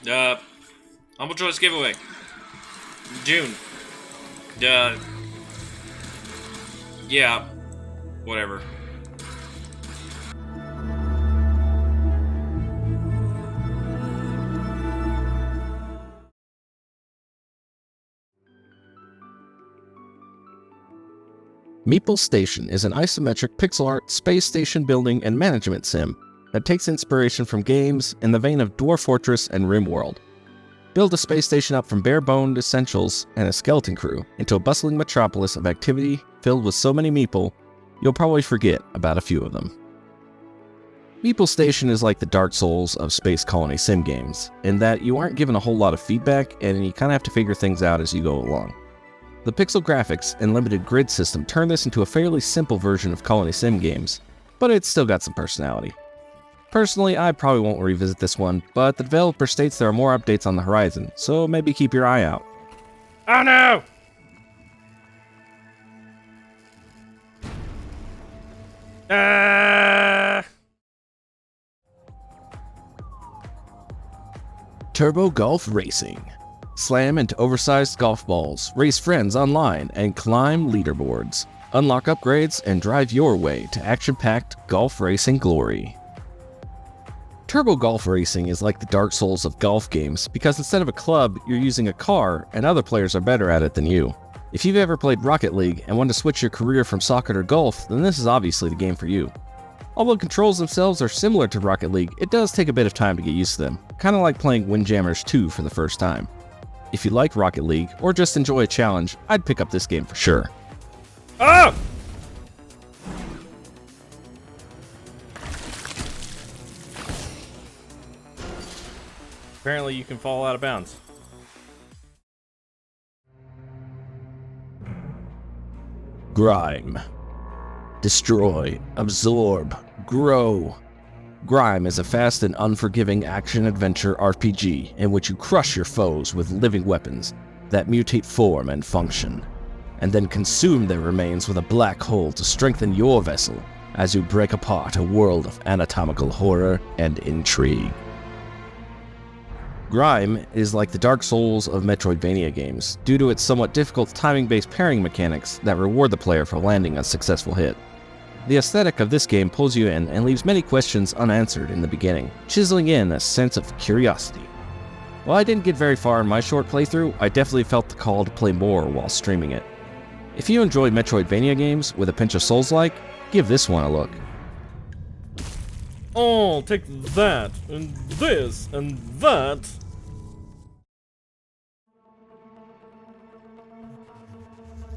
Humble Choice giveaway. June. Yeah. Whatever. Meeple Station is an isometric pixel art space station building and management sim that takes inspiration from games in the vein of Dwarf Fortress and RimWorld. Build a space station up from bare-boned essentials and a skeleton crew into a bustling metropolis of activity filled with so many meeple, you'll probably forget about a few of them. Meeple Station is like the Dark Souls of space colony sim games, in that you aren't given a whole lot of feedback and you kind of have to figure things out as you go along. The pixel graphics and limited grid system turn this into a fairly simple version of colony sim games, but it's still got some personality. Personally, I probably won't revisit this one, but the developer states there are more updates on the horizon, so maybe keep your eye out. Oh no! Turbo Golf Racing. Slam into oversized golf balls, race friends online, and climb leaderboards. Unlock upgrades and drive your way to action-packed golf racing glory. Turbo Golf Racing is like the Dark Souls of golf games because instead of a club, you're using a car and other players are better at it than you. If you've ever played Rocket League and want to switch your career from soccer to golf, then this is obviously the game for you. Although controls themselves are similar to Rocket League, it does take a bit of time to get used to them, kind of like playing Windjammers 2 for the first time. If you like Rocket League, or just enjoy a challenge, I'd pick up this game for sure. Oh! Apparently you can fall out of bounds. Grime. Destroy, absorb, grow. Grime is a fast and unforgiving action-adventure RPG in which you crush your foes with living weapons that mutate form and function, and then consume their remains with a black hole to strengthen your vessel as you break apart a world of anatomical horror and intrigue. Grime is like the Dark Souls of Metroidvania games due to its somewhat difficult timing-based pairing mechanics that reward the player for landing a successful hit. The aesthetic of this game pulls you in and leaves many questions unanswered in the beginning, chiseling in a sense of curiosity. While I didn't get very far in my short playthrough, I definitely felt the call to play more while streaming it. If you enjoy Metroidvania games with a pinch of Souls-like, give this one a look. Oh, take that, and this, and that.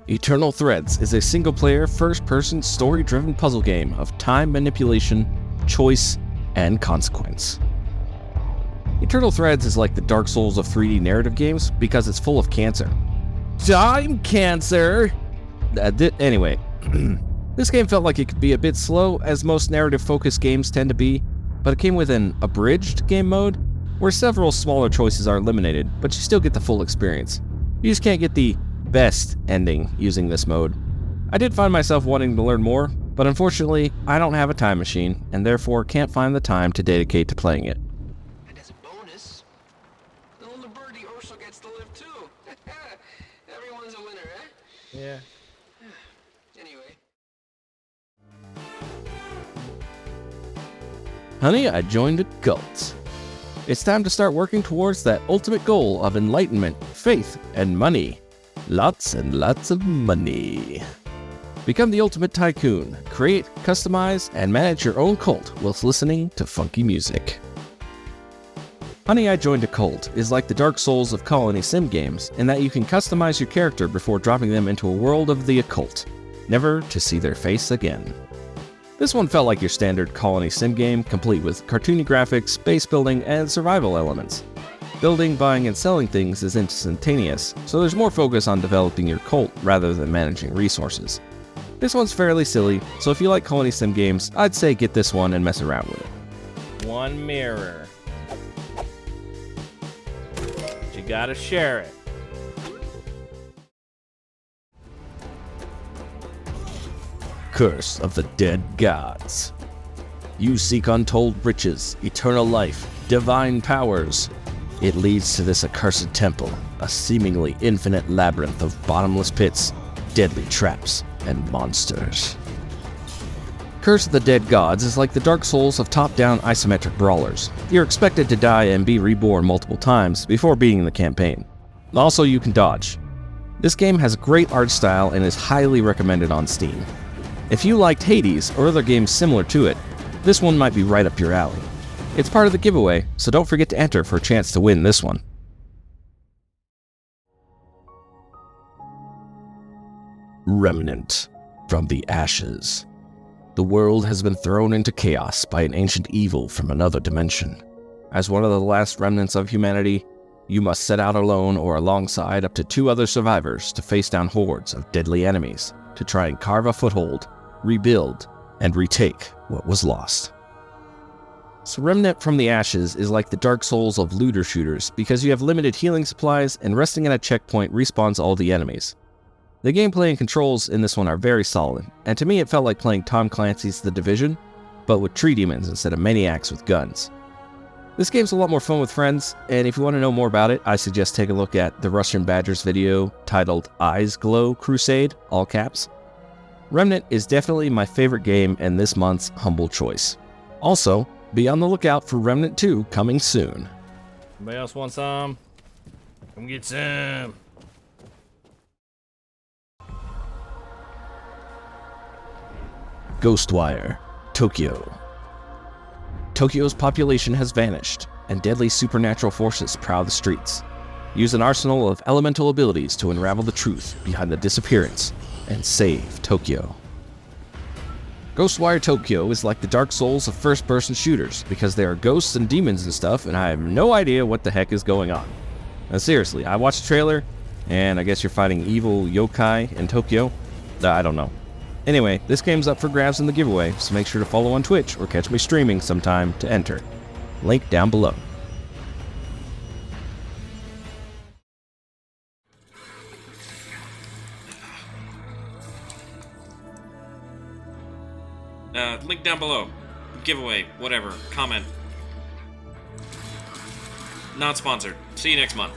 Eternal Threads is a single-player, first-person, story-driven puzzle game of time manipulation, choice, and consequence. Eternal Threads is like the Dark Souls of 3D narrative games because it's full of cancer. Time cancer! Anyway, this game felt like it could be a bit slow, as most narrative-focused games tend to be, but it came with an abridged game mode, where several smaller choices are eliminated, but you still get the full experience. You just can't get the best ending using this mode. I did find myself wanting to learn more, but unfortunately, I don't have a time machine, and therefore can't find the time to dedicate to playing it. And as a bonus, the little birdie also gets to live too. Everyone's a winner, eh? Yeah. Anyway. Honey, I joined a cult. It's time to start working towards that ultimate goal of enlightenment, faith, and money. Lots and lots of money. Become the ultimate tycoon. Create, customize, and manage your own cult whilst listening to funky music. Honey, I Joined a Cult is like the Dark Souls of colony sim games in that you can customize your character before dropping them into a world of the occult, never to see their face again. This one felt like your standard colony sim game, complete with cartoony graphics, base building, and survival elements. Building, buying, and selling things is instantaneous, so there's more focus on developing your cult rather than managing resources. This one's fairly silly, so if you like colony sim games, I'd say get this one and mess around with it. One mirror. But you gotta share it. Curse of the Dead Gods. You seek untold riches, eternal life, divine powers. It leads to this accursed temple, a seemingly infinite labyrinth of bottomless pits, deadly traps, and monsters. Curse of the Dead Gods is like the Dark Souls of top-down isometric brawlers. You're expected to die and be reborn multiple times before beating the campaign. Also, you can dodge. This game has great art style and is highly recommended on Steam. If you liked Hades or other games similar to it, this one might be right up your alley. It's part of the giveaway, so don't forget to enter for a chance to win this one. Remnant from the Ashes. The world has been thrown into chaos by an ancient evil from another dimension. As one of the last remnants of humanity, you must set out alone or alongside up to 2 other survivors to face down hordes of deadly enemies to try and carve a foothold, rebuild, and retake what was lost. So Remnant from the Ashes is like the Dark Souls of looter shooters because you have limited healing supplies and resting at a checkpoint respawns all the enemies. The gameplay and controls in this one are very solid, and to me it felt like playing Tom Clancy's The Division, but with tree demons instead of maniacs with guns. This game's a lot more fun with friends, and if you want to know more about it, I suggest take a look at the Russian Badger's video titled Eyes Glow Crusade, all caps. Remnant is definitely my favorite game and this month's humble choice. Also, be on the lookout for Remnant 2 coming soon. Anybody else want some? Come get some. Ghostwire, Tokyo. Tokyo's population has vanished, and deadly supernatural forces prowl the streets. Use an arsenal of elemental abilities to unravel the truth behind the disappearance and save Tokyo. Ghostwire Tokyo is like the Dark Souls of first-person shooters because there are ghosts and demons and stuff, and I have no idea what the heck is going on. Now seriously, I watched the trailer, and I guess you're fighting evil yokai in Tokyo? I don't know. Anyway, this game's up for grabs in the giveaway, so make sure to follow on Twitch or catch me streaming sometime to enter. Link down below. Link down below. Giveaway, whatever, comment. Not sponsored. See you next month.